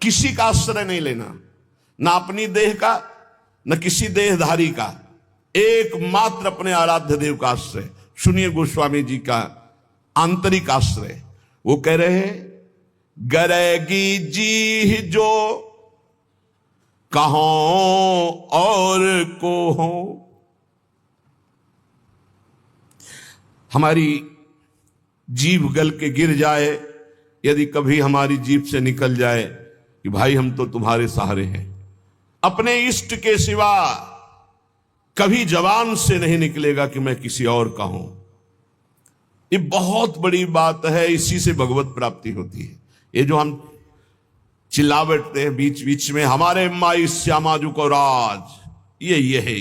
किसी का आश्रय नहीं लेना, ना अपनी देह का, न किसी देहधारी का, एकमात्र अपने आराध्य देव का आश्रय। सुनिए गोस्वामी जी का आंतरिक आश्रय। वो कह रहे हैं, गरेगी जी जो कहो और को हो। हमारी जीभ गल के गिर जाए, यदि कभी हमारी जीभ से निकल जाए कि भाई हम तो तुम्हारे सहारे हैं, अपने इष्ट के सिवा कभी जबान से नहीं निकलेगा कि मैं किसी और का हूं। ये बहुत बड़ी बात है, इसी से भगवत प्राप्ति होती है। ये जो हम चिल्ला बैठते हैं बीच बीच में, हमारे माई श्यामाजू को राज, ये है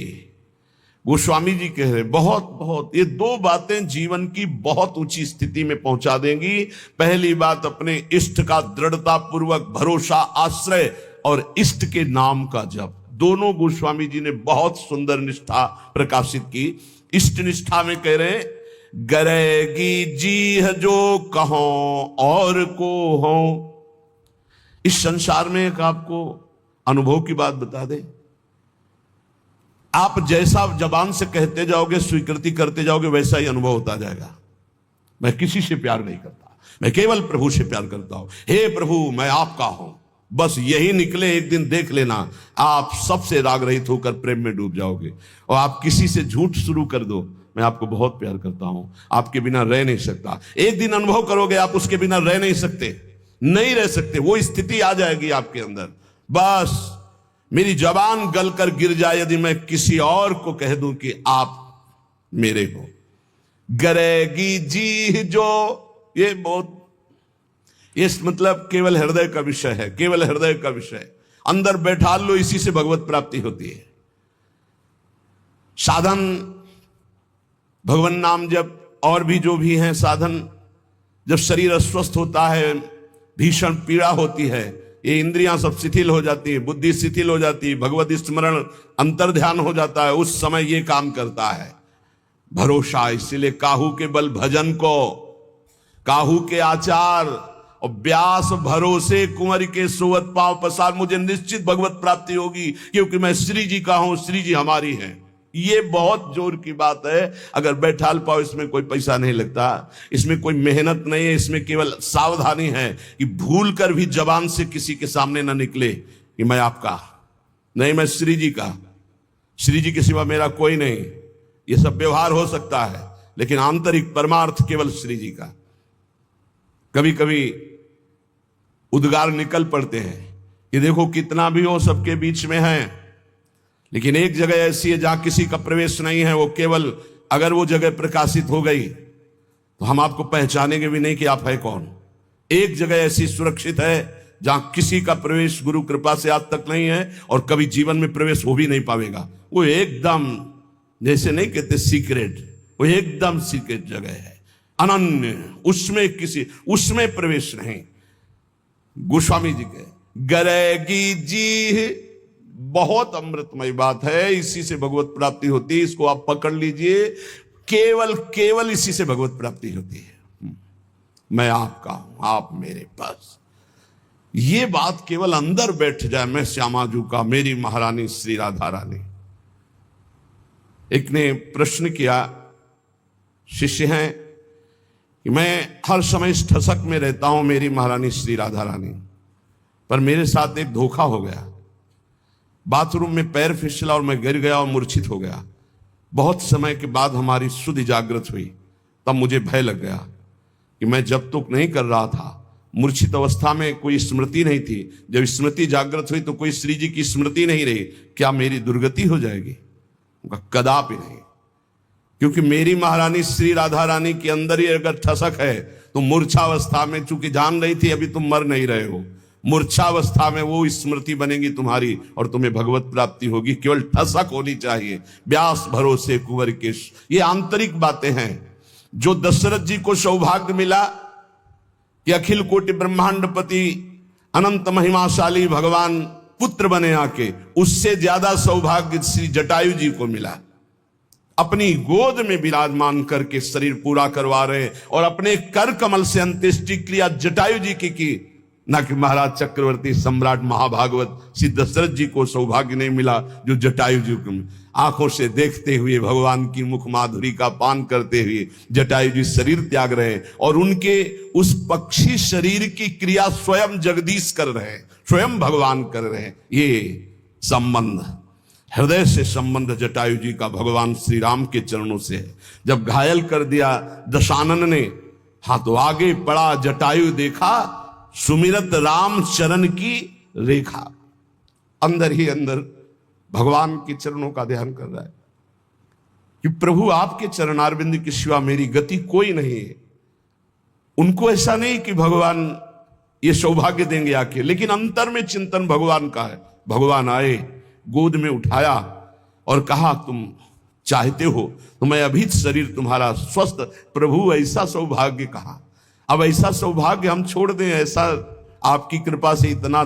गोस्वामी जी कह रहे बहुत ये दो बातें जीवन की बहुत ऊंची स्थिति में पहुंचा देंगी। पहली बात, अपने इष्ट का दृढ़ता पूर्वक भरोसा, आश्रय, और इष्ट के नाम का जप। दोनों गोस्वामी जी ने बहुत सुंदर निष्ठा प्रकाशित की। इष्ट निष्ठा में कह रहे, गरेगी जी जो कहो और को हो। इस संसार में एक आपको अनुभव की बात बता दे, आप जैसा जबान से कहते जाओगे, स्वीकृति करते जाओगे, वैसा ही अनुभव होता जाएगा। मैं किसी से प्यार नहीं करता, मैं केवल प्रभु से प्यार करता हूं। हे प्रभु मैं आपका हूं, बस यही निकले, एक दिन देख लेना आप सबसे राग रहित होकर प्रेम में डूब जाओगे। और आप किसी से झूठ शुरू कर दो, मैं आपको बहुत प्यार करता हूं, आपके बिना रह नहीं सकता। एक दिन अनुभव करोगे आप उसके बिना रह नहीं सकते, नहीं रह सकते। वो स्थिति आ जाएगी आपके अंदर। बस मेरी जबान गलकर गिर जाए यदि मैं किसी और को कह दूं कि आप मेरे हो। गरेगी जी जो, ये बहुत, ये मतलब केवल हृदय का विषय है, केवल हृदय का विषय। अंदर बैठा लो, इसी से भगवत प्राप्ति होती है। साधन भगवान नाम जप और भी जो भी हैं साधन, जब शरीर अस्वस्थ होता है, भीषण पीड़ा होती है, ये इंद्रियां सब शिथिल हो जाती है, बुद्धि शिथिल हो जाती है, भगवत स्मरण अंतर ध्यान हो जाता है, उस समय ये काम करता है भरोसा। इसीलिए काहू के बल भजन को, काहू के आचार और व्यास भरोसे कुंवर के सोवत पांव पसार, मुझे निश्चित भगवत प्राप्ति होगी क्योंकि मैं श्री जी का हूं, श्री जी हमारी हैं। ये बहुत जोर की बात है। अगर बैठाल पाओ, इसमें कोई पैसा नहीं लगता, इसमें कोई मेहनत नहीं है, इसमें केवल सावधानी है कि भूल कर भी जबान से किसी के सामने ना निकले कि मैं आपका नहीं, मैं श्री जी का, श्री जी के सिवा मेरा कोई नहीं। ये सब व्यवहार हो सकता है, लेकिन आंतरिक परमार्थ केवल श्री जी का। कभी कभी उद्गार निकल पड़ते हैं कि देखो कितना भी हो सबके बीच में है, लेकिन एक जगह ऐसी है जहां किसी का प्रवेश नहीं है। वो केवल अगर वो जगह प्रकाशित हो गई तो हम आपको पहचानेंगे भी नहीं कि आप है कौन। एक जगह ऐसी सुरक्षित है जहां किसी का प्रवेश गुरु कृपा से आज तक नहीं है और कभी जीवन में प्रवेश हो भी नहीं पाएगा। वो एकदम, जैसे नहीं कहते सीक्रेट, वो एकदम सीक्रेट जगह है, अनन्य, उसमें प्रवेश नहीं। गोस्वामी जी के गरेगी जी बहुत अमृतमय बात है, इसी से भगवत प्राप्ति होती है। इसको आप पकड़ लीजिए, केवल इसी से भगवत प्राप्ति होती है। मैं आपका हूं, आप मेरे पास। ये बात केवल अंदर बैठ जाए, मैं श्यामाजू का, मेरी महारानी श्री राधा रानी। एक ने प्रश्न किया, शिष्य हैं कि मैं हर समय इस ठसक में रहता हूं, मेरी महारानी श्री राधा रानी, पर मेरे साथ एक धोखा हो गया। बाथरूम में पैर फिसला और मैं गिर गया और मूर्छित हो गया। बहुत समय के बाद हमारी सुधि जागृत हुई, तब मुझे भय लग गया कि मैं जब तक नहीं कर रहा था, मूर्छित अवस्था में कोई स्मृति नहीं थी, जब स्मृति जागृत हुई तो कोई श्री जी की स्मृति नहीं रही, क्या मेरी दुर्गति हो जाएगी? कदापि नहीं, क्योंकि मेरी महारानी श्री राधा रानी के अंदर ही अगर ठसक है तो मूर्छावस्था में, चूंकि जान रही थी अभी तुम मर नहीं रहे हो, मूर्छावस्था में वो स्मृति बनेगी तुम्हारी और तुम्हें भगवत प्राप्ति होगी। केवल ठसक होनी चाहिए, व्यास भरोसे कुंवर के। ये आंतरिक बातें हैं जो दशरथ जी को सौभाग्य मिला कि अखिल कोटि ब्रह्मांडपति अनंत महिमाशाली भगवान पुत्र बने आके, उससे ज्यादा सौभाग्य श्री जटायु जी को मिला। अपनी गोद में विराजमान करके शरीर पूरा करवा रहे और अपने कर कमल से अंत्येष्टि क्रिया जटायु जी की ना कि महाराज चक्रवर्ती सम्राट महाभागवत श्री दशरथ जी को सौभाग्य नहीं मिला जो जटायु जी को आंखों से देखते हुए भगवान की मुख माधुरी का पान करते हुए जटायु जी शरीर त्याग रहे हैं और उनके उस पक्षी शरीर की क्रिया स्वयं जगदीश कर रहे हैं, स्वयं भगवान कर रहे हैं। ये संबंध, हृदय से संबंध जटायु जी का भगवान श्री राम के चरणों से है। जब घायल कर दिया दशानन ने, हाँ तो आगे पड़ा जटायु देखा सुमिरत राम चरण की रेखा। अंदर ही अंदर भगवान के चरणों का ध्यान कर रहा है कि प्रभु आपके चरणारविंद के सिवा मेरी गति कोई नहीं है। उनको ऐसा नहीं कि भगवान ये सौभाग्य देंगे आके, लेकिन अंतर में चिंतन भगवान का है। भगवान आए, गोद में उठाया और कहा तुम चाहते हो तो मैं अभी शरीर तुम्हारा स्वस्थ। प्रभु ऐसा सौभाग्य कहा, अब ऐसा सौभाग्य हम छोड़ दें, ऐसा आपकी कृपा से इतना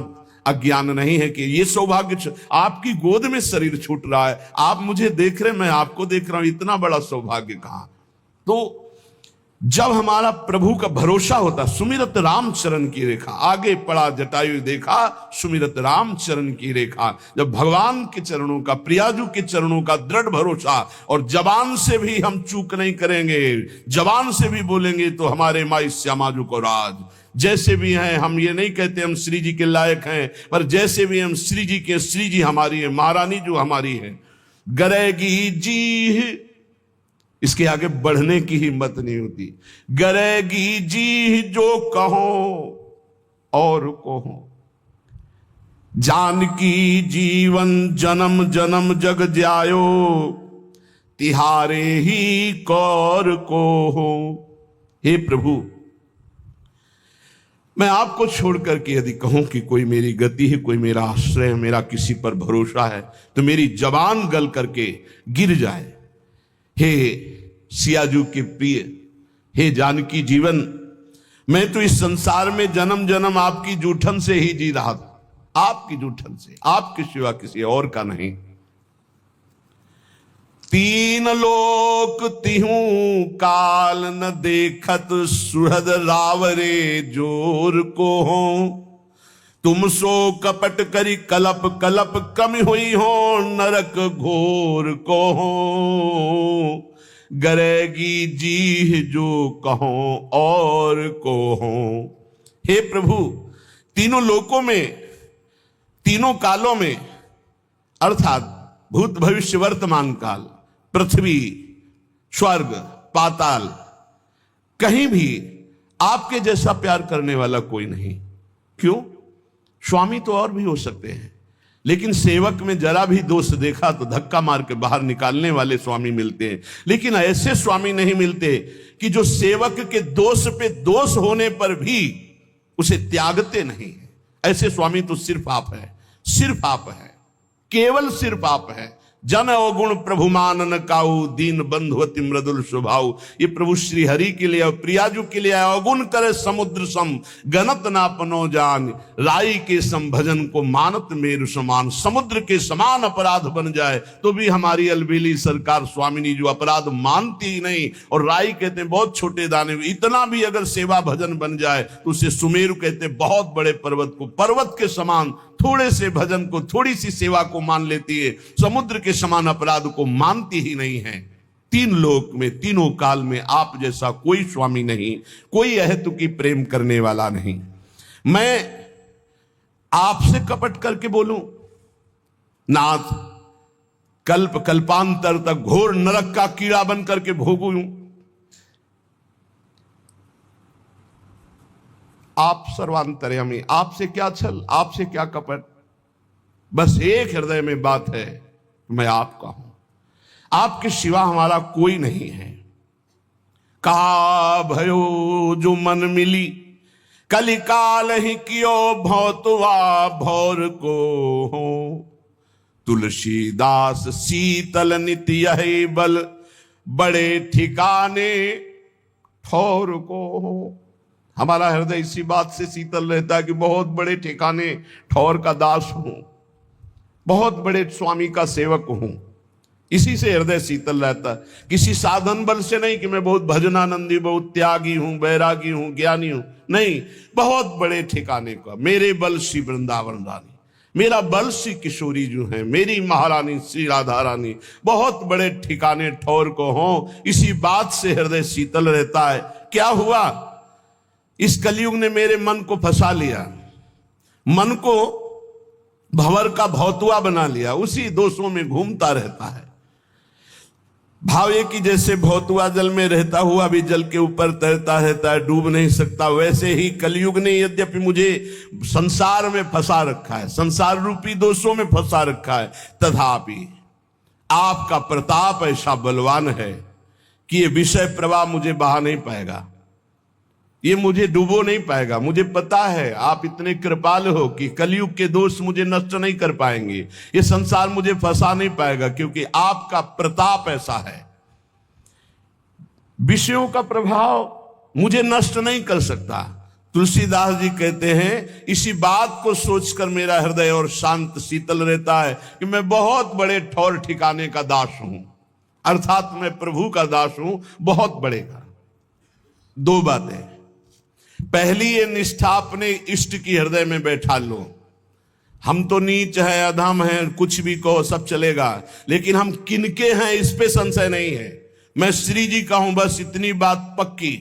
अज्ञान नहीं है कि ये सौभाग्य आपकी गोद में शरीर छूट रहा है, आप मुझे देख रहे, मैं आपको देख रहा हूं, इतना बड़ा सौभाग्य कहां। तो जब हमारा प्रभु का भरोसा होता, सुमिरत राम चरण की रेखा, आगे पड़ा जटायु देखा सुमिरत राम चरण की रेखा। जब भगवान के चरणों का, प्रियाजू के चरणों का दृढ़ भरोसा, और जबान से भी हम चूक नहीं करेंगे, जबान से भी बोलेंगे तो हमारे माई श्यामाजू को राज। जैसे भी हैं हम, ये नहीं कहते हम श्री जी के लायक हैं, पर जैसे भी हम श्री जी के, श्री जी हमारी है, महारानी जो हमारी है। गरेगी जी, इसके आगे बढ़ने की हिम्मत नहीं होती। गरेगी जी जो कहो और कहो, जानकी जीवन जन्म जन्म जग जायो, तिहारे ही कौर को हो। हे प्रभु, मैं आपको छोड़ करके यदि कहूं कि कोई मेरी गति है, कोई मेरा आश्रय है, मेरा किसी पर भरोसा है, तो मेरी जबान गल करके गिर जाए। हे सियाजू के प्रिय, हे जानकी जीवन, मैं तो इस संसार में जन्म जन्म आपकी जूठन से ही जी रहा था, आपकी जूठन से, आपके सिवा किसी और का नहीं। तीन लोक तिहूं काल न देखत, सुहृद रावरे जोर को हो। तुम सो कपट करी कलप कलप, कम हुई हो नरक घोर को हो। गरेगी जी जो कहो और को हो। हे प्रभु, तीनों लोकों में, तीनों कालों में, अर्थात भूत भविष्य वर्तमान काल, पृथ्वी, स्वर्ग, पाताल, कहीं भी आपके जैसा प्यार करने वाला कोई नहीं। क्यों? स्वामी तो और भी हो सकते हैं, लेकिन सेवक में जरा भी दोष देखा तो धक्का मार के बाहर निकालने वाले स्वामी मिलते हैं। लेकिन ऐसे स्वामी नहीं मिलते कि जो सेवक के दोष पे दोष होने पर भी उसे त्यागते नहीं। ऐसे स्वामी तो सिर्फ आप है, सिर्फ आप है, केवल सिर्फ आप है। जन अवगुण प्रभु मानन काऊ, दीन बंधुवती मृदुल स्वभाव। ये प्रभु श्री हरि के लिए, प्रियाजू के लिए अवगुण करे समुद्र सम, गणत ना पनो जान। राई के सम भजन को मानत मेरु समान। समुद्र के समान अपराध बन जाए तो भी हमारी अलबेली सरकार स्वामिनी जो अपराध मानती ही नहीं, और राई कहते हैं बहुत छोटे दाने, इतना भी अगर सेवा भजन बन जाए तो उसे सुमेरु कहते हैं, बहुत बड़े पर्वत को, पर्वत के समान थोड़े से भजन को, थोड़ी सी सेवा को मान लेती है, समुद्र के समान अपराध को मानती ही नहीं है। तीन लोक में, तीनों काल में आप जैसा कोई स्वामी नहीं, कोई अहेतुकी प्रेम करने वाला नहीं। मैं आपसे कपट करके बोलूं, नाथ, कल्प कल्पांतर तक घोर नरक का कीड़ा बन करके भोगूं, आप सर्वांतर्यामी, आपसे क्या छल, आपसे क्या कपट। बस एक हृदय में बात है, मैं आपका हूं, आपके सिवा हमारा कोई नहीं है। का भयो जो मन मिली, कलिकाल ही कियो भौतवा भौर को हो। तुलसीदास शीतल नित्य यही बल, बड़े ठिकाने ठौर को हो। हमारा हृदय इसी बात से शीतल रहता है कि बहुत बड़े ठिकाने ठौर का दास हूं, बहुत बड़े स्वामी का सेवक हूं। इसी से हृदय शीतल रहता है, किसी साधन बल से नहीं कि मैं बहुत भजनानंदी, बहुत त्यागी हूं, बैरागी हूं, ज्ञानी हूं, नहीं, बहुत बड़े ठिकाने का। मेरे बल श्री वृंदावन रानी, मेरा बल श्री किशोरी जो है, मेरी महारानी श्री राधा रानी, बहुत बड़े ठिकाने ठौर को हो, इसी बात से हृदय शीतल रहता है। क्या हुआ, इस कलयुग ने मेरे मन को फंसा लिया, मन को भंवर का भौतुआ बना लिया, उसी दोषों में घूमता रहता है। भाव ये कि जैसे भौतुआ जल में रहता हुआ भी जल के ऊपर तैरता रहता है, डूब नहीं सकता, वैसे ही कलयुग ने यद्यपि मुझे संसार में फंसा रखा है, संसार रूपी दोषों में फंसा रखा है, तथापि आपका प्रताप ऐसा बलवान है कि ये विषय प्रवाह मुझे बहा नहीं पाएगा, ये मुझे डूबो नहीं पाएगा। मुझे पता है आप इतने कृपाल हो कि कलयुग के दोष मुझे नष्ट नहीं कर पाएंगे, ये संसार मुझे फंसा नहीं पाएगा, क्योंकि आपका प्रताप ऐसा है। विषयों का प्रभाव मुझे नष्ट नहीं कर सकता। तुलसीदास जी कहते हैं, इसी बात को सोचकर मेरा हृदय और शांत शीतल रहता है कि मैं बहुत बड़े ठौर ठिकाने का दास हूं, अर्थात मैं प्रभु का दास हूं, बहुत बड़े का। दो बातें, पहली ये निष्ठा अपने इष्ट की हृदय में बैठा लो। हम तो नीच है, अधम है, कुछ भी कहो सब चलेगा, लेकिन हम किनके हैं इस पे संशय नहीं है। मैं श्री जी का हूं, बस इतनी बात पक्की।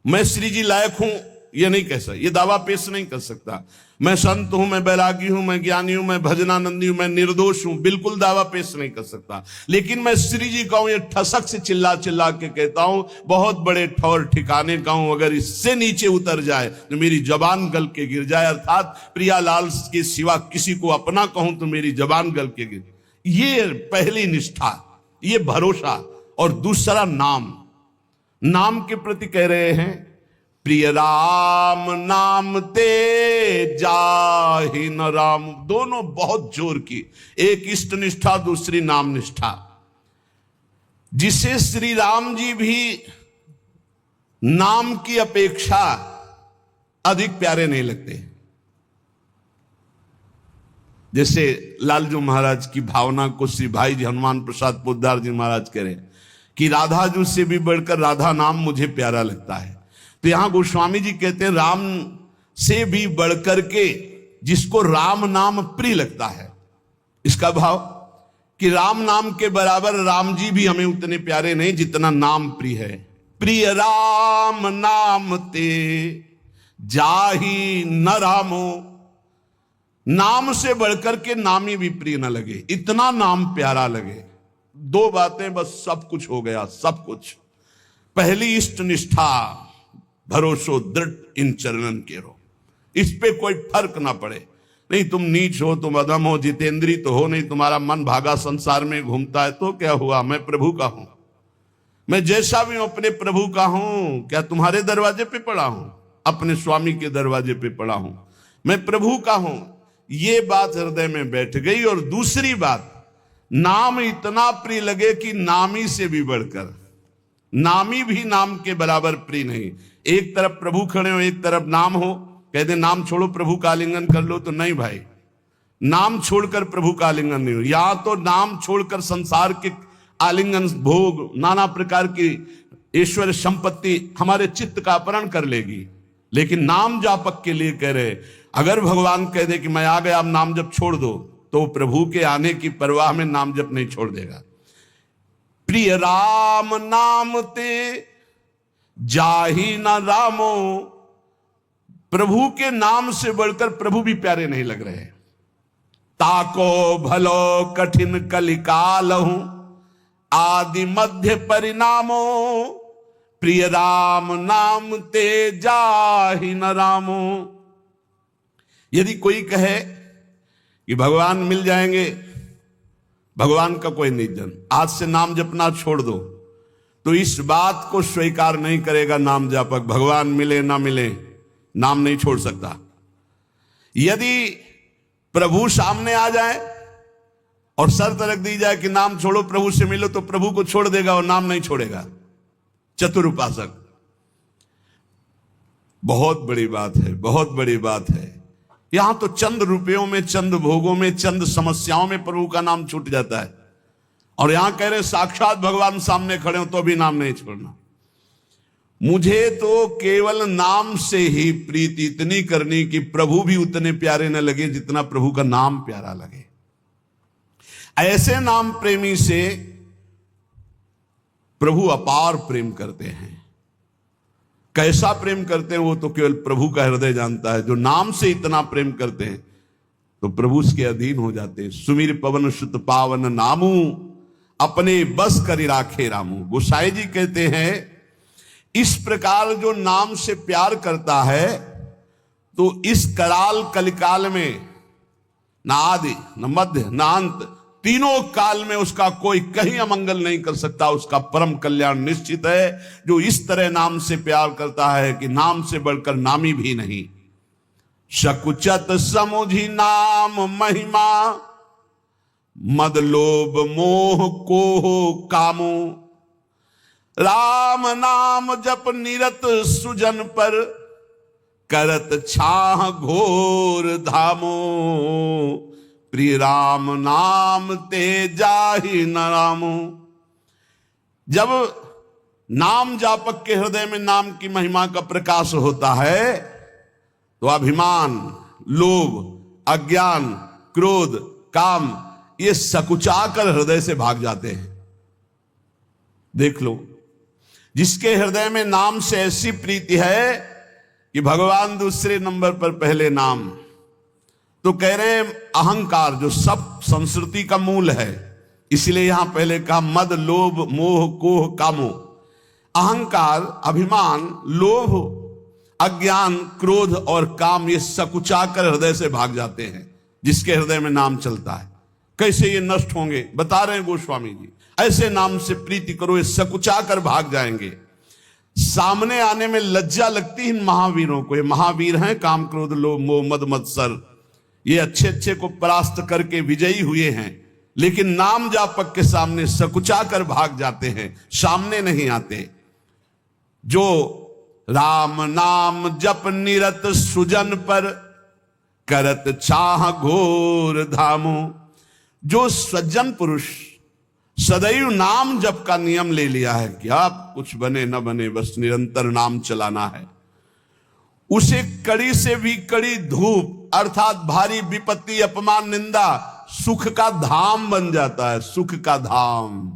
मैं श्री जी लायक हूं ये नहीं कह सकता, ये दावा पेश नहीं कर सकता। मैं संत हूं, मैं बैरागी हूं, मैं ज्ञानी हूं, मैं भजनानंदी हूं, मैं निर्दोष हूं, बिल्कुल दावा पेश नहीं कर सकता। लेकिन मैं श्री जी का हूं, ये ठसक से चिल्ला चिल्ला के कहता हूं, बहुत बड़े ठौर ठिकाने का हूं। अगर इससे नीचे उतर जाए तो मेरी जबान गल के गिर जाए, अर्थात प्रियालाल के सिवा किसी को अपना कहूं तो मेरी जबान गल के गिर। ये पहली निष्ठा, ये भरोसा। और दूसरा नाम, नाम के प्रति कह रहे हैं, प्रिय राम नाम ते जाहि न राम। दोनों बहुत जोर की, एक इष्ट निष्ठा, दूसरी नाम निष्ठा, जिसे श्री राम जी भी नाम की अपेक्षा अधिक प्यारे नहीं लगते। जैसे लालजू महाराज की भावना को श्री भाई जी हनुमान प्रसाद पोद्दार जी महाराज कह रहे हैं कि राधा जू से भी बढ़कर राधा नाम मुझे प्यारा लगता है। तो यहां गोस्वामी जी कहते हैं, राम से भी बढ़कर के जिसको राम नाम प्रिय लगता है, इसका भाव कि राम नाम के बराबर राम जी भी हमें उतने प्यारे नहीं जितना नाम प्रिय है। प्रिय राम नाम ते जाहि न रामो, नाम से बढ़कर के नामी भी प्रिय न लगे, इतना नाम प्यारा लगे। दो बातें बस सब कुछ हो गया, सब कुछ। पहली इष्ट निष्ठा, भरोसो दृढ़ इन चरणन के रो, इस पे कोई फर्क ना पड़े। नहीं तुम नीच हो, तुम अधम हो, जितेंद्री तो हो नहीं, तुम्हारा मन भागा संसार में घूमता है, तो क्या हुआ, मैं प्रभु का हूं। मैं जैसा भी हूं अपने प्रभु का हूं। क्या तुम्हारे दरवाजे पे पड़ा हूं? अपने स्वामी के दरवाजे पे पड़ा हूं, मैं प्रभु का हूं। ये बात हृदय में बैठ गई। और दूसरी बात, नाम इतना प्रिय लगे कि नामी से भी बढ़कर, नामी भी नाम के बराबर प्रिय नहीं। एक तरफ प्रभु खड़े हो, एक तरफ नाम हो, कह दे नाम छोड़ो प्रभु का आलिंगन कर लो, तो नहीं भाई, नाम छोड़कर प्रभु का आलिंगन नहीं हो। या तो नाम छोड़कर संसार के आलिंगन, भोग, नाना प्रकार की ईश्वर संपत्ति हमारे चित्त का अपहरण कर लेगी। लेकिन नाम जापक के लिए कह रहे, अगर भगवान कह दे कि मैं आ गया, अब नाम जप छोड़ दो, तो प्रभु के आने की परवाह में नाम जप नहीं छोड़ देगा। प्रिय राम नाम ते जाहि न रामो, प्रभु के नाम से बढ़कर प्रभु भी प्यारे नहीं लग रहे। ताको भलो कठिन कलिकाल हूं, आदि मध्य परिणामो, प्रिय राम नाम ते जाहि न रामो। यदि कोई कहे कि भगवान मिल जाएंगे, भगवान का कोई नहीं जन, आज से नाम जपना छोड़ दो, तो इस बात को स्वीकार नहीं करेगा नाम जापक। भगवान मिले ना मिले, नाम नहीं छोड़ सकता। यदि प्रभु सामने आ जाए और शर्त रख दी जाए कि नाम छोड़ो प्रभु से मिलो, तो प्रभु को छोड़ देगा और नाम नहीं छोड़ेगा। चतुर उपासक, बहुत बड़ी बात है, बहुत बड़ी बात है। यहां तो चंद रुपयों में, चंद भोगों में, चंद समस्याओं में प्रभु का नाम छूट जाता है, और यहां कह रहे साक्षात भगवान सामने खड़े हो तो भी नाम नहीं छोड़ना। मुझे तो केवल नाम से ही प्रीति इतनी करनी कि प्रभु भी उतने प्यारे न लगे जितना प्रभु का नाम प्यारा लगे। ऐसे नाम प्रेमी से प्रभु अपार प्रेम करते हैं। कैसा प्रेम करते हैं वो तो केवल प्रभु का हृदय जानता है। जो नाम से इतना प्रेम करते हैं तो प्रभु उसके अधीन हो जाते हैं। सुमिर पवन सुत पावन नामू, अपने बस करि राखे रामू। गोसाई जी कहते हैं इस प्रकार जो नाम से प्यार करता है तो इस कराल कलिकाल में ना आदि न मध्य न अंत, तीनों काल में उसका कोई कहीं अमंगल नहीं कर सकता। उसका परम कल्याण निश्चित है। जो इस तरह नाम से प्यार करता है कि नाम से बढ़कर नामी भी नहीं। शकुचत समुझी नाम महिमा, मद लोभ मोह को कामो। राम नाम जप निरत सुजन पर, करत छाह घोर धामो। प्रिय राम नाम ते जाहि न रामो। जब नाम जापक के हृदय में नाम की महिमा का प्रकाश होता है तो अभिमान, लोभ, अज्ञान, क्रोध, काम ये सकुचाकर हृदय से भाग जाते हैं। देख लो, जिसके हृदय में नाम से ऐसी प्रीति है कि भगवान दूसरे नंबर पर पहले नाम, तो कह रहे हैं अहंकार जो सब संस्कृति का मूल है, इसलिए यहां पहले कहा मद लोभ मोह कोह कामो। अहंकार, अभिमान, लोभ, अज्ञान, क्रोध और काम ये सकुचाकर हृदय से भाग जाते हैं जिसके हृदय में नाम चलता है। कैसे ये नष्ट होंगे बता रहे हैं गोस्वामी जी। ऐसे नाम से प्रीति करो, ये सकुचाकर भाग जाएंगे। सामने आने में लज्जा लगती है इन महावीरों को। ये महावीर हैं, काम क्रोध लोभ मोह मद मत्सर, ये अच्छे अच्छे को परास्त करके विजयी हुए हैं, लेकिन नाम जापक के सामने सकुचाकर भाग जाते हैं, सामने नहीं आते। जो राम नाम जप निरत सुजन पर, करत चाह घोर धामो। जो सज्जन पुरुष सदैव नाम जप का नियम ले लिया है कि आप कुछ बने न बने बस निरंतर नाम चलाना है, उसे कड़ी से भी कड़ी धूप अर्थात भारी विपत्ति अपमान निंदा सुख का धाम बन जाता है। सुख का धाम,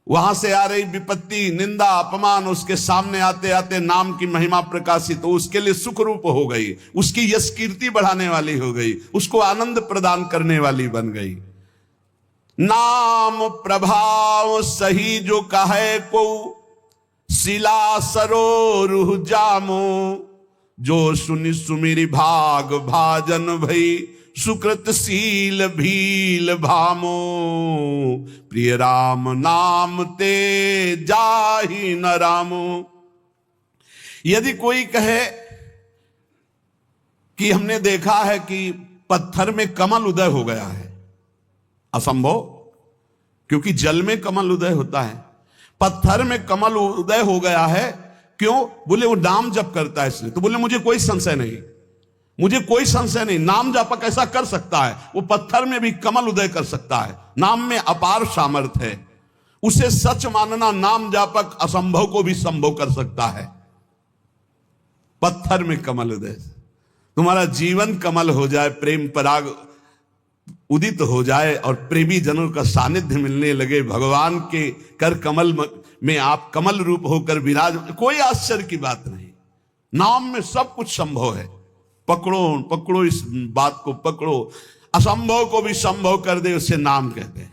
वहां से आ रही विपत्ति निंदा अपमान उसके सामने आते आते नाम की महिमा प्रकाशित तो उसके लिए सुख रूप हो गई, उसकी यश कीर्ति बढ़ाने वाली हो गई, उसको आनंद प्रदान करने वाली बन गई। नाम प्रभाव सही जो कहे को, शिला सरोरुह जामो। जो सुनि सुमिरि भाग भाजन भई, सुकृतशील भील भामो। प्रिय राम नाम ते जाहि न रामो। यदि कोई कहे कि हमने देखा है कि पत्थर में कमल उदय हो गया है, असंभव, क्योंकि जल में कमल उदय होता है। पत्थर में कमल उदय हो गया है, क्यों? बोले वो नाम जप करता है इसलिए। तो बोले मुझे कोई संशय नहीं, मुझे कोई संशय नहीं, नाम जापक ऐसा कर सकता है, वो पत्थर में भी कमल उदय कर सकता है। नाम में अपार सामर्थ्य है, उसे सच मानना। नाम जापक असंभव को भी संभव कर सकता है। पत्थर में कमल उदय, तुम्हारा जीवन कमल हो जाए, प्रेम पराग उदित हो जाए और प्रेमी जनों का सानिध्य मिलने लगे, भगवान के कर कमल में आप कमल रूप होकर विराज, कोई आश्चर्य की बात नहीं। नाम में सब कुछ संभव है। पकड़ो पकड़ो, इस बात को पकड़ो। असंभव को भी संभव कर दे उसे नाम कहते हैं।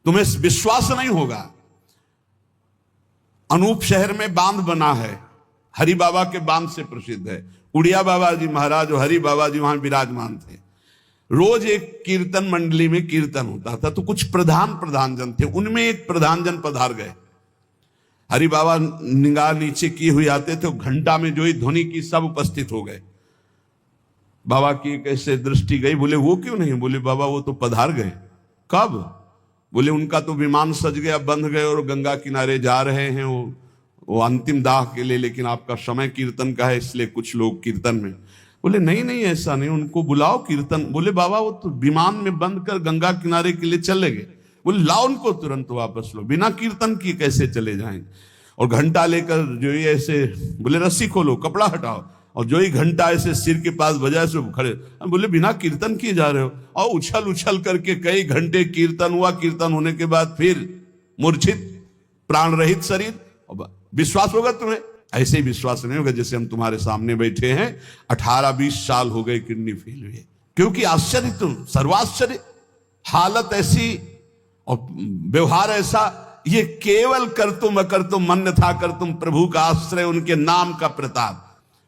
तुम्हें विश्वास नहीं होगा। अनूप शहर में बांध बना है, हरि बाबा के बांध से प्रसिद्ध है। उड़िया बाबा जी महाराज और हरि बाबा जी वहां विराजमान थे। रोज एक कीर्तन मंडली में कीर्तन होता था, तो कुछ प्रधान जन थे, उनमें एक प्रधान जन पधार गए। हरि बाबा निगाह नीचे किए हुए आते थे, घंटा में जो ही ध्वनि की सब उपस्थित हो गए। बाबा की कैसे दृष्टि गई, बोले वो क्यों नहीं? बोले बाबा वो तो पधार गए। कब? बोले उनका तो विमान सज गया, बंध गए और गंगा किनारे जा रहे हैं वो अंतिम दाह के लिए, लेकिन आपका समय कीर्तन का है इसलिए कुछ लोग कीर्तन में। बोले नहीं ऐसा नहीं, उनको बुलाओ कीर्तन। बोले बाबा वो तो विमान में बंद कर गंगा किनारे के लिए चले गए। बोले लाओ उनको तुरंत वापस लो, बिना कीर्तन किए कैसे चले जाएंगे। और घंटा लेकर जो ही ऐसे बोले रस्सी खोलो, कपड़ा हटाओ, और जो ही घंटा ऐसे सिर के पास बजाए से खड़े, बोले बिना कीर्तन किए जा रहे हो। और उछल उछल करके कई घंटे कीर्तन हुआ। कीर्तन होने के बाद फिर मूर्छित प्राण रहित शरीर। विश्वास होगा तुम्हें? ऐसे ही विश्वास नहीं होगा जैसे हम तुम्हारे सामने बैठे हैं, 18-20 साल हो गए किडनी फेल हुए। क्योंकि आश्चर्य, तुम सर्वाश्चर्य, हालत ऐसी और व्यवहार ऐसा। ये केवल कर तुम अकर तुम मन था कर तुम, प्रभु का आश्रय, उनके नाम का प्रताप।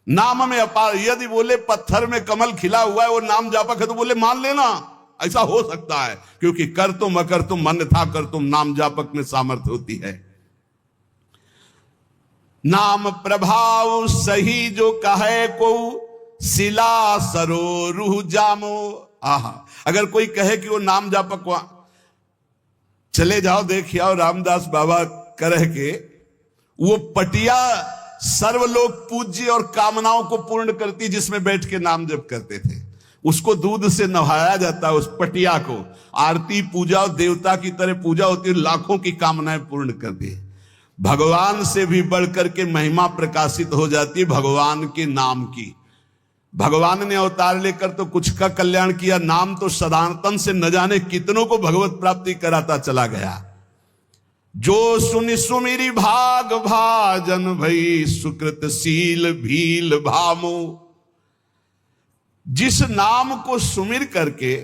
नाम में अपार। यदि बोले पत्थर में कमल खिला हुआ है वो नाम जापक है, तो बोले मान लेना ऐसा हो सकता है, क्योंकि कर तुम अकर तुम मन था कर तुम, नाम जापक में सामर्थ्य होती है। नाम प्रभाव सही जो कहे को, शिला सरो रूह जामो। आहा, अगर कोई कहे कि वो नाम जापक, वहां चले जाओ देखिए आओ, रामदास बाबा कह के वो पटिया सर्वलोक पूज्य और कामनाओं को पूर्ण करती, जिसमें बैठ के नाम जप करते थे, उसको दूध से नहाया जाता है। उस पटिया को आरती पूजा और देवता की तरह पूजा होती है, लाखों की कामनाएं पूर्ण करती है। भगवान से भी बढ़कर के महिमा प्रकाशित हो जाती है भगवान के नाम की। भगवान ने अवतार लेकर तो कुछ का कल्याण किया, नाम तो सदानतन से न जाने कितनों को भगवत प्राप्ति कराता चला गया। जो सुनि सुमिरी भाग भाजन भई, सुकृतशील भील भामो। जिस नाम को सुमिर करके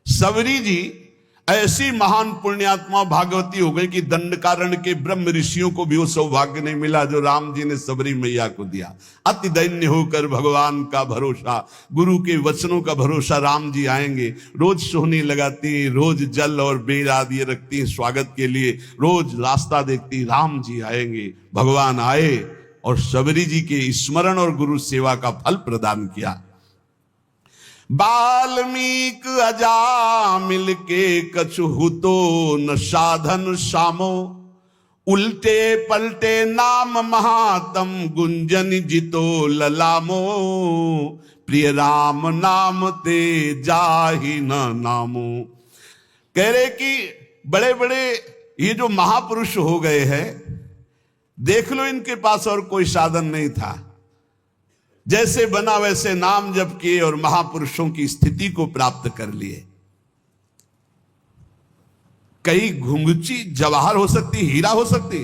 सबरी जी ऐसी महान पुण्यात्मा भागवती हो गई कि दंडकारण्य के ब्रह्म ऋषियों को भी वो सौभाग्य नहीं मिला जो राम जी ने सबरी मैया को दिया। अति दैन्य होकर भगवान का भरोसा, गुरु के वचनों का भरोसा, राम जी आएंगे। रोज सोहनी लगाती, रोज जल और बेर आदि रखती स्वागत के लिए, रोज रास्ता देखती, राम जी आएंगे। भगवान आए और सबरी जी के स्मरण और गुरु सेवा का फल प्रदान किया। बाल्मीक अजामिल के कछु तो न साधन सामो, उल्टे पलटे नाम महातम गुंजन जितो ललामो। प्रिय राम नाम ते जाहि न नामो। कह रहे कि बड़े बड़े ये जो महापुरुष हो गए हैं, देख लो इनके पास और कोई साधन नहीं था, जैसे बना वैसे नाम जप किए और महापुरुषों की स्थिति को प्राप्त कर लिए। कई घुंघची जवाहर हो सकती, हीरा हो सकती,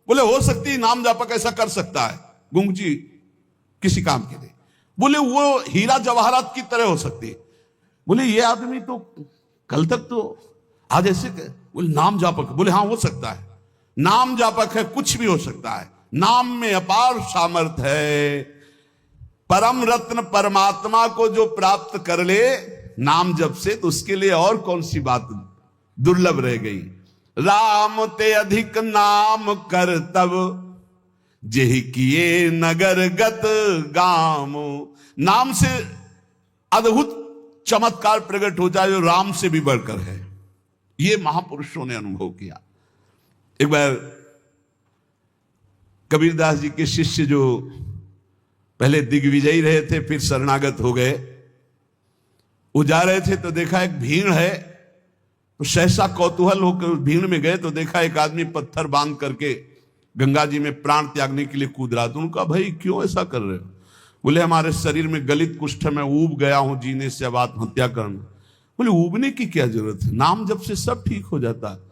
बोले हो सकती, नाम जापक ऐसा कर सकता है, घुंघची किसी काम के लिए, बोले वो हीरा जवाहरात की तरह हो सकती। बोले ये आदमी तो कल तक तो आज ऐसे, बोले नाम जापक, बोले हाँ हो सकता है, नाम जापक है, कुछ भी हो सकता है, नाम में अपार सामर्थ्य है। परम रत्न परमात्मा को जो प्राप्त कर ले नाम जप से, तो उसके लिए और कौन सी बात दुर्लभ रह गई। राम ते अधिक नाम कर तब, जेहि किए नगर गत गामो। नाम से अद्भुत चमत्कार प्रकट हो जाए जो राम से भी बढ़कर है, ये महापुरुषों ने अनुभव किया। एक बार कबीरदास जी के शिष्य जो पहले दिग्विजयी रहे थे फिर शरणागत हो गए, वो जा रहे थे तो देखा एक भीड़ है, तो सहसा कौतूहल होकर भीड़ में गए तो देखा एक आदमी पत्थर बांध करके गंगा जी में प्राण त्यागने के लिए कूद रहा। तो उनका भाई क्यों ऐसा कर रहे हो? बोले हमारे शरीर में गलित कुष्ठ है, मैं ऊब गया हूं जीने से, अब आत्महत्या करना। बोले ऊबने की क्या जरूरत है, नाम जब से सब ठीक हो जाता है।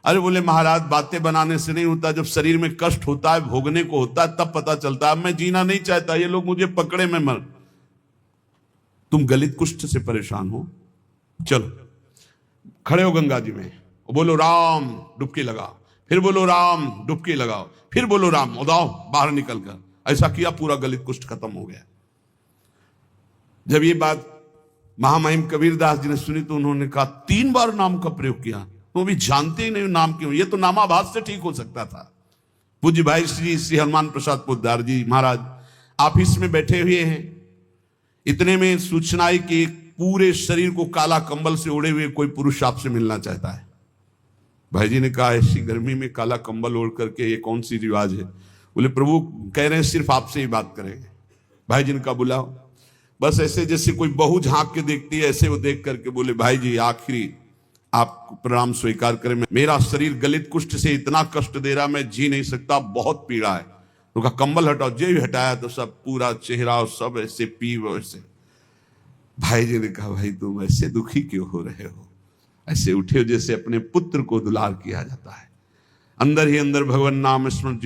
अरे बोले महाराज बातें बनाने से नहीं होता, जब शरीर में कष्ट होता है, भोगने को होता है, तब पता चलता है। मैं जीना नहीं चाहता, ये लोग मुझे पकड़े मैं मर। तुम गलित कुष्ठ से परेशान हो, चलो खड़े हो गंगा जी में, बोलो राम, डुबकी लगाओ, फिर बोलो राम, डुबकी लगाओ, फिर बोलो राम, उदाओ बाहर निकल कर। ऐसा किया, पूरा गलित कुष्ठ खत्म हो गया। जब ये बात महामहिम कबीरदास जी ने सुनी तो उन्होंने कहा 3 बार नाम का प्रयोग किया, वो भी जानते ही नहीं नाम क्यों, ये तो नामाभास से ठीक हो सकता था। पूज्य भाई श्री हनुमान प्रसाद पोद्दार जी महाराज ऑफिस में बैठे हुए हैं, इतने में सूचना आई कि पूरे शरीर को काला कंबल से ओढ़े हुए कोई पुरुष आपसे मिलना चाहता है। भाई जी ने कहा ऐसी गर्मी में काला कंबल ओढ़ करके ये कौन सी रिवाज है? बोले प्रभु कह रहे हैं सिर्फ आपसे ही बात करेंगे। भाई जी ने कहा बुलाओ। बस ऐसे जैसे कोई बहू झांक के देखती है ऐसे वो देख करके बोले भाई जी आखिरी आप प्रणाम स्वीकार करें। मेरा शरीर गलित कुष्ठ से इतना कष्ट दे रहा, मैं जी नहीं सकता, बहुत पीड़ा है। तो कहा कंबल हटाओ। जो भी हटाया तो सब पूरा चेहरा और सब ऐसे पी वैसे। भाई जी ने कहा भाई तुम ऐसे दुखी क्यों हो रहे हो? ऐसे उठे जैसे अपने पुत्र को दुलार किया जाता है। अंदर ही अंदर भगवान नाम स्मरण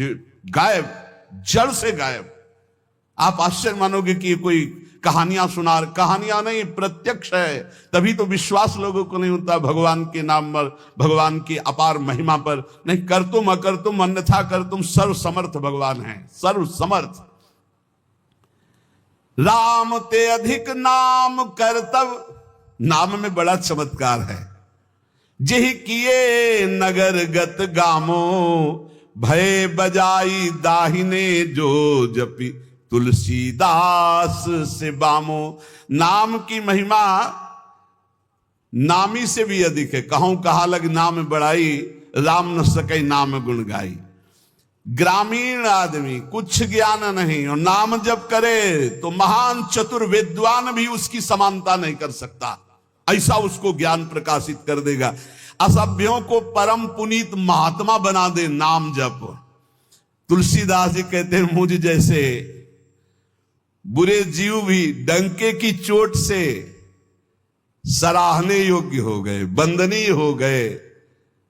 गायब, जड़ से गायब। आप आश्चर्य मानोगे कि ये कोई कहानियां सुना, कहानियां नहीं, प्रत्यक्ष है। तभी तो विश्वास लोगों को नहीं होता भगवान के नाम पर, भगवान की अपार महिमा पर। नहीं कर तुम अकर तुम अन्यथा कर तुम, सर्व समर्थ भगवान है, सर्व समर्थ। राम ते अधिक नाम करतब, नाम में बड़ा चमत्कार है। जेहि किए नगर गत गामो, भय बजाई दाहिने जो जपी तुलसीदास से बामो। नाम की महिमा नामी से भी अधिक है। कहूं कहा लग नाम बढ़ाई, राम न सके नाम गुण गाई। ग्रामीण आदमी कुछ ज्ञान नहीं और नाम जब करे तो महान चतुर विद्वान भी उसकी समानता नहीं कर सकता, ऐसा उसको ज्ञान प्रकाशित कर देगा। असभ्यों को परम पुनीत महात्मा बना दे नाम जप। तुलसीदास जी कहते हैं मुझ जैसे बुरे जीव भी डंके की चोट से सराहने योग्य हो गए, वंदनीय हो गए,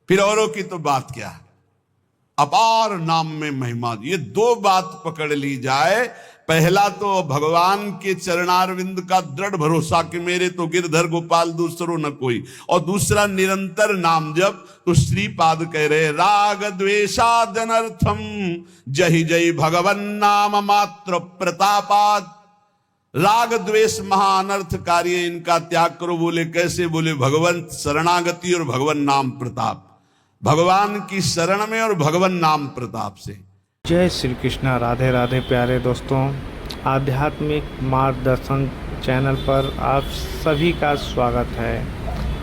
फिर औरों की तो बात क्या है। अपार नाम में महिमा। ये दो बात पकड़ ली जाए। पहला तो भगवान के चरणारविंद का दृढ़ भरोसा कि मेरे तो गिरधर गोपाल दूसरो न कोई, और दूसरा निरंतर नाम जप। तो श्रीपाद कह रहे राग द्वेषादनर्थम जहि जय भगवन नाम मात्र प्रतापाद। राग द्वेष महाअनर्थ कार्य, इनका त्याग करो। बोले कैसे? बोले भगवंत शरणागति और भगवन नाम प्रताप, भगवान की शरण में और भगवन नाम प्रताप से। जय श्री कृष्णा। राधे राधे प्यारे दोस्तों, आध्यात्मिक मार्गदर्शन चैनल पर आप सभी का स्वागत है।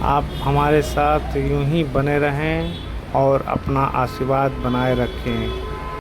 आप हमारे साथ यूं ही बने रहें और अपना आशीर्वाद बनाए रखें।